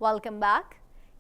Welcome back.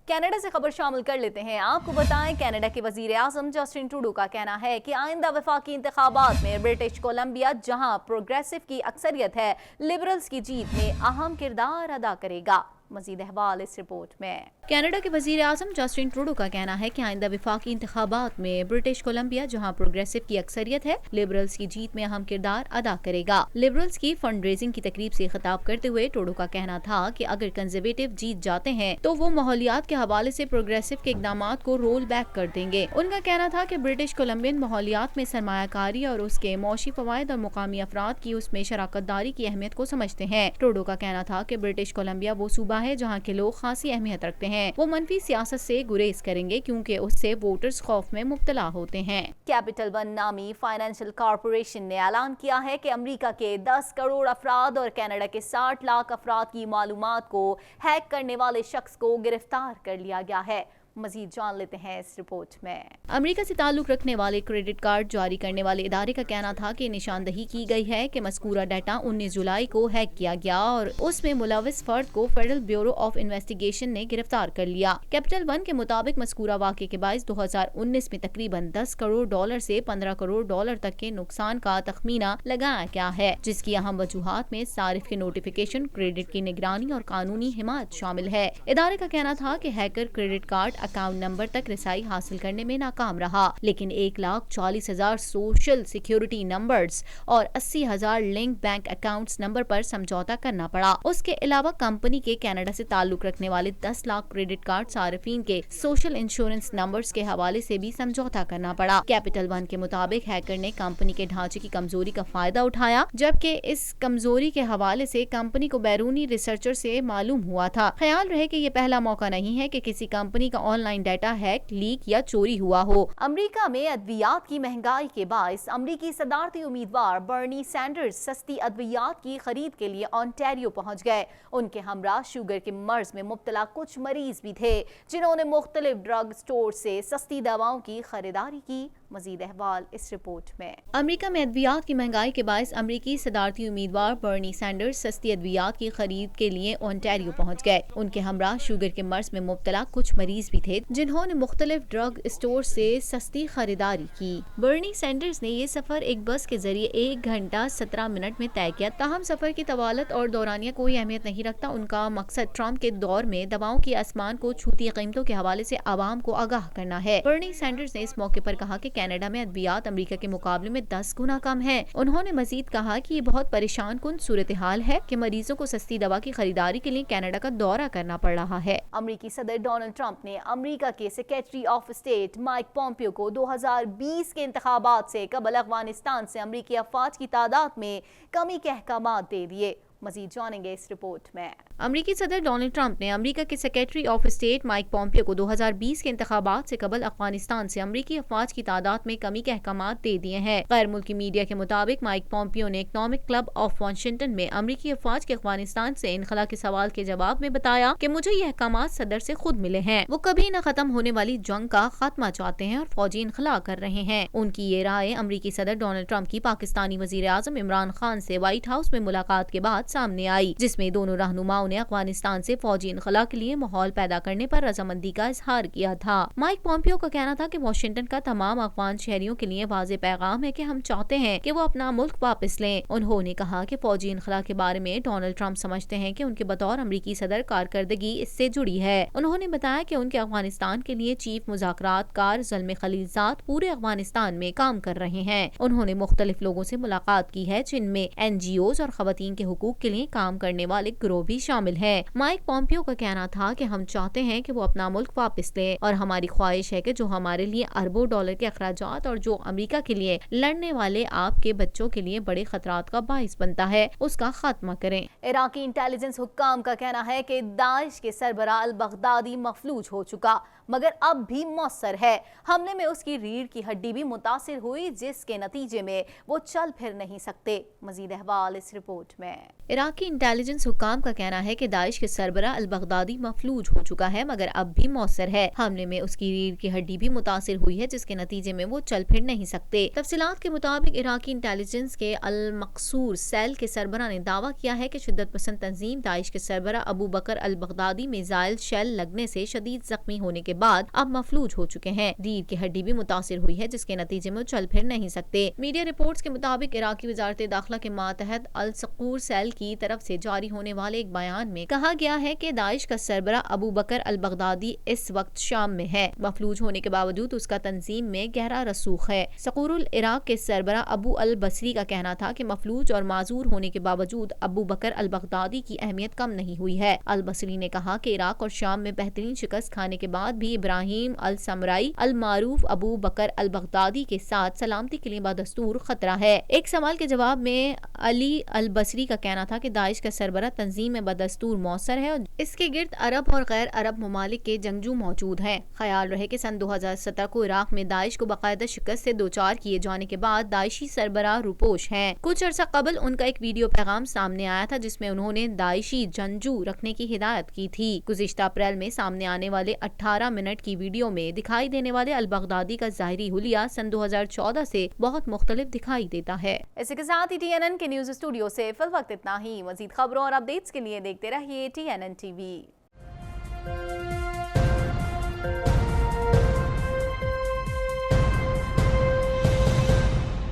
Canada से खबर शामिल कर लेते हैं। आपको बताएं, कनाडा के वजीर आजम जस्टिन ट्रूडो का कहना है कि आइंदा वफाकी इंतखाबात में ब्रिटिश कोलंबिया, जहां प्रोग्रेसिव की अक्सरियत है, लिबरल्स की जीत में अहम किरदार अदा करेगा। मजीद अहवाल इस रिपोर्ट में। कनाडा के वजीर आजम जस्टिन ट्रूडो का कहना है कि आइंदा वफाकी इंतखाबात में ब्रिटिश कोलंबिया, जहां प्रोग्रेसिव की अक्सरियत है, लिबरल्स की जीत में अहम किरदार अदा करेगा। लिबरल्स की फंड रेजिंग की तकरीब से खिताब करते हुए ट्रूडो का कहना था कि अगर कंजर्वेटिव जीत जाते हैं तो वो माहौलियात के हवाले से प्रोग्रेसिव के इकदामात को रोल बैक कर देंगे। उनका कहना था कि ब्रिटिश कोलंबियन माहौलियात में सरमायाकारी और उसके मौशी फवायद और मुकामी अफराद की उसमें शराकत दारी की अहमियत को समझते हैं। ट्रूडो का कहना था कि ब्रिटिश कोलंबिया वो सूबा है जहाँ के लोग खासी अहमियत रखते हैं। वो मनफी सियासत से गुरेज करेंगे क्योंकि उससे वोटर्स खौफ में मुब्तला होते हैं। कैपिटल वन नामी फाइनेंशियल कॉर्पोरेशन ने ऐलान किया है कि अमेरिका के 10 करोड़ अफराद और कनाडा के 60 लाख अफराद की मालूमात को हैक करने वाले शख्स को गिरफ्तार कर लिया गया है। मजीद जान लेते हैं इस रिपोर्ट में। अमेरिका से ताल्लुक रखने वाले क्रेडिट कार्ड जारी करने वाले इदारे का कहना था कि निशानदही की गई है कि मज़कूरा डाटा 19 जुलाई को हैक किया गया और उसमें मुलविस फर्द को फेडरल ब्यूरो ऑफ इन्वेस्टिगेशन ने गिरफ्तार कर लिया। कैपिटल वन के मुताबिक मज़कूरा वाक़े के बाइस 2019 में तकरीबन 10 करोड़ डॉलर से 15 करोड़ डॉलर तक के नुकसान का तखमीना लगाया गया है, जिसकी अहम वजूहात में सारिफ के नोटिफिकेशन, क्रेडिट की निगरानी और कानूनी हिमायत शामिल है। इदारे का कहना था कि hacker credit card account number तक रसाई हासिल करने में नाकाम रहा, लेकिन 1,40,000 सोशल सिक्योरिटी नंबर्स और 80,000 लिंक बैंक अकाउंट्स नंबर पर समझौता करना पड़ा। उसके अलावा कंपनी के कनाडा से ताल्लुक रखने वाले 10 लाख क्रेडिट कार्ड सार्फिन के सोशल इंश्योरेंस नंबर्स के हवाले से भी समझौता करना पड़ा। कैपिटल वन के मुताबिक हैकर ने कंपनी के ढांचे की कमजोरी का फायदा उठाया, जबकि इस कमजोरी के हवाले से कंपनी को बैरूनी रिसर्चर से मालूम हुआ था। ख्याल रहे कि ये पहला मौका नहीं है कि किसी कंपनी का ऑनलाइन डाटा हैक, लीक या चोरी हुआ हो। अमेरिका में अद्वियात की महंगाई के बायस अमेरिकी सदारती उम्मीदवार बर्नी सैंडर्स सस्ती अद्वियात की खरीद के लिए ओंटारियो पहुंच गए। उनके हमरा शुगर के मर्ज में मुब्तला कुछ मरीज भी थे, जिन्होंने मुख्तलिफ ड्रग स्टोर से सस्ती दवाओं की खरीदारी की। मजीद अहवाल इस रिपोर्ट में। अमेरिका में अद्वियात की महंगाई के बायस अमेरिकी सदारती उम्मीदवार बर्नी सैंडर्स सस्ती अद्वियात की खरीद के लिए ओंटारियो पहुंच गए। उनके हमरा शुगर के मर्ज में मुब्तला कुछ मरीज भी थे, जिन्होंने मुख्तलिफ ड्रग स्टोर से सस्ती खरीदारी की। बर्नी सैंडर्स ने ये सफर एक बस के जरिए 1 घंटा 17 मिनट में तय किया। ताहम सफर की तवालत और दौरानिया कोई अहमियत नहीं रखता। उनका मकसद ट्रम्प के दौर में दवाओं की आसमान को छूती कीमतों के हवाले से आवाम को आगाह करना है। बर्नी सैंडर्स ने इस मौके पर कहा कि कनाडा में अद्वियात अमेरिका के मुकाबले में 10 गुना कम है। उन्होंने मजीद कहा कि ये बहुत परेशान कुन सूरत हाल है कि मरीजों को सस्ती दवा की खरीदारी के लिए कनाडा का दौरा करना पड़ रहा है। अमेरिकी सदर डोनाल्ड ट्रंप ने अमेरिका के secretary of state Mike Pompeo को 2020 के इंतखाबात से कबल अफगानिस्तान से अमेरिकी अफवाज की तादाद में कमी के अहकामात दे दिए। मजीद जानेंगे इस रिपोर्ट में। अमेरिकी सदर डोनाल्ड ट्रंप ने अमेरिका के secretary of state Mike Pompeo को 2020 के इंतखाबात से कबल अफगानिस्तान से अमेरिकी अफवाज की तादाद में कमी के अहकामात दे दिए हैं। गैर मुल्की मीडिया के मुताबिक माइक पॉम्पियो ने इकनॉमिक क्लब ऑफ वाशिंगटन में अमेरिकी अफवाज के अफगानिस्तान से इनखला के सवाल के जवाब में बताया कि मुझे ये अहकामात सदर से खुद मिले हैं। वो कभी न खत्म होने वाली जंग का खात्मा चाहते हैं और फौजी इनखला कर रहे हैं। उनकी ये राय अमेरिकी सदर डोनाल्ड ट्रंप की पाकिस्तानी वजीर आजम इमरान खान से व्हाइट हाउस में मुलाकात के बाद सामने आई, जिसमें दोनों रहनुमाओं ने अफगानिस्तान से फौजी इनखला के लिए माहौल पैदा करने पर रजामंदी का इजहार किया था। माइक पॉम्पियो का कहना था कि वाशिंगटन का तमाम अफगान शहरियों के लिए वाज़ेह पैगाम है कि हम चाहते हैं कि वो अपना मुल्क वापस लें। उन्होंने कहा कि फौजी इनखला के बारे में डोनाल्ड ट्रंप समझते हैं कि उनके बतौर अमेरिकी सदर कारकर्दगी इससे जुड़ी है। उन्होंने बताया कि उनके अफगानिस्तान के लिए चीफ मुज़ाकरातकार ज़ल्मे खलीलजाद पूरे अफगानिस्तान में काम कर रहे हैं। उन्होंने मुख्तलिफ लोगों से मुलाकात की है, जिनमें NGOs और खवातीन के हुकूक के लिए काम करने वाले गिरोह भी शामिल है। माइक पॉम्पियो का कहना था कि हम चाहते हैं कि वो अपना मुल्क वापस ले और हमारी ख्वाहिश है कि जो हमारे लिए अरबों डॉलर के अखराजात और जो अमेरिका के लिए लड़ने वाले आपके बच्चों के लिए बड़े खतरात का बाइस बनता है, उसका खात्मा करें। इराकी इंटेलिजेंस हुक्काम का कहना है कि दाइश के सरबराह अल बगदादी मफलूज हो चुका, मगर अब भी मौसर है। हमले में उसकी रीढ़ की हड्डी भी मुतासिर हुई, जिसके नतीजे में वो चल फिर नहीं सकते। मजीद अहवाल इस रिपोर्ट में। इराकी इंटेलिजेंस हुक्काम का कहना ہے کہ داعش کے سربراہ البغدادی مفلوج ہو چکا ہے مگر اب بھی مؤثر ہے۔ حملے میں اس کی ریڑھ کی ہڈی بھی متاثر ہوئی ہے جس کے نتیجے میں وہ چل پھر نہیں سکتے۔ تفصیلات کے مطابق عراقی انٹیلیجنس کے المقصور سیل کے سربراہ نے دعویٰ کیا ہے کہ شدت پسند تنظیم داعش کے سربراہ ابو بکر البغدادی میزائل شیل لگنے سے شدید زخمی ہونے کے بعد اب مفلوج ہو چکے ہیں۔ ریڑھ کی ہڈی بھی متاثر ہوئی ہے جس کے نتیجے میں وہ چل پھر نہیں سکتے۔ میڈیا رپورٹس کے مطابق عراقی وزارت داخلہ کے ماتحت الثقور سیل کی طرف سے جاری ہونے والے ایک بیان میں کہا گیا ہے کہ داعش کا سربراہ ابو بکر البغدادی اس وقت شام میں ہے۔ مفلوج ہونے کے باوجود اس کا تنظیم میں گہرا رسوخ ہے۔ ثقور العراق کے سربراہ ابو البصری کا کہنا تھا کہ مفلوج اور معذور ہونے کے باوجود ابو بکر البغدادی کی اہمیت کم نہیں ہوئی ہے۔ البصری نے کہا کہ عراق اور شام میں بہترین شکست کھانے کے بعد بھی ابراہیم السمرائی المعروف ابو بکر البغدادی کے ساتھ سلامتی کے لیے بدستور خطرہ ہے۔ ایک سوال کے جواب میں علی البصری کا کہنا تھا کہ داعش کا سربراہ تنظیم میں بدستور موثر ہے اور اس کے گرد عرب اور غیر عرب ممالک کے جنگجو موجود ہیں۔ خیال رہے کہ سن 2017 کو عراق میں داعش کو باقاعدہ شکست سے دوچار کیے جانے کے بعد داعشی سربراہ روپوش ہیں۔ کچھ عرصہ قبل ان کا ایک ویڈیو پیغام سامنے آیا تھا جس میں انہوں نے داعشی جنگجو رکھنے کی ہدایت کی تھی۔ گزشتہ اپریل میں سامنے آنے والے 18 منٹ کی ویڈیو میں دکھائی دینے والے البغدادی کا ظاہری حلیہ سن 2014 سے بہت مختلف دکھائی دیتا ہے۔ اسی کے ساتھ ہی TNN کے نیوز اسٹوڈیو سے فی الوقت اتنا ہی۔ مزید خبروں اور اپڈیٹس کے لیے دیکھتے رہیے TNN TV۔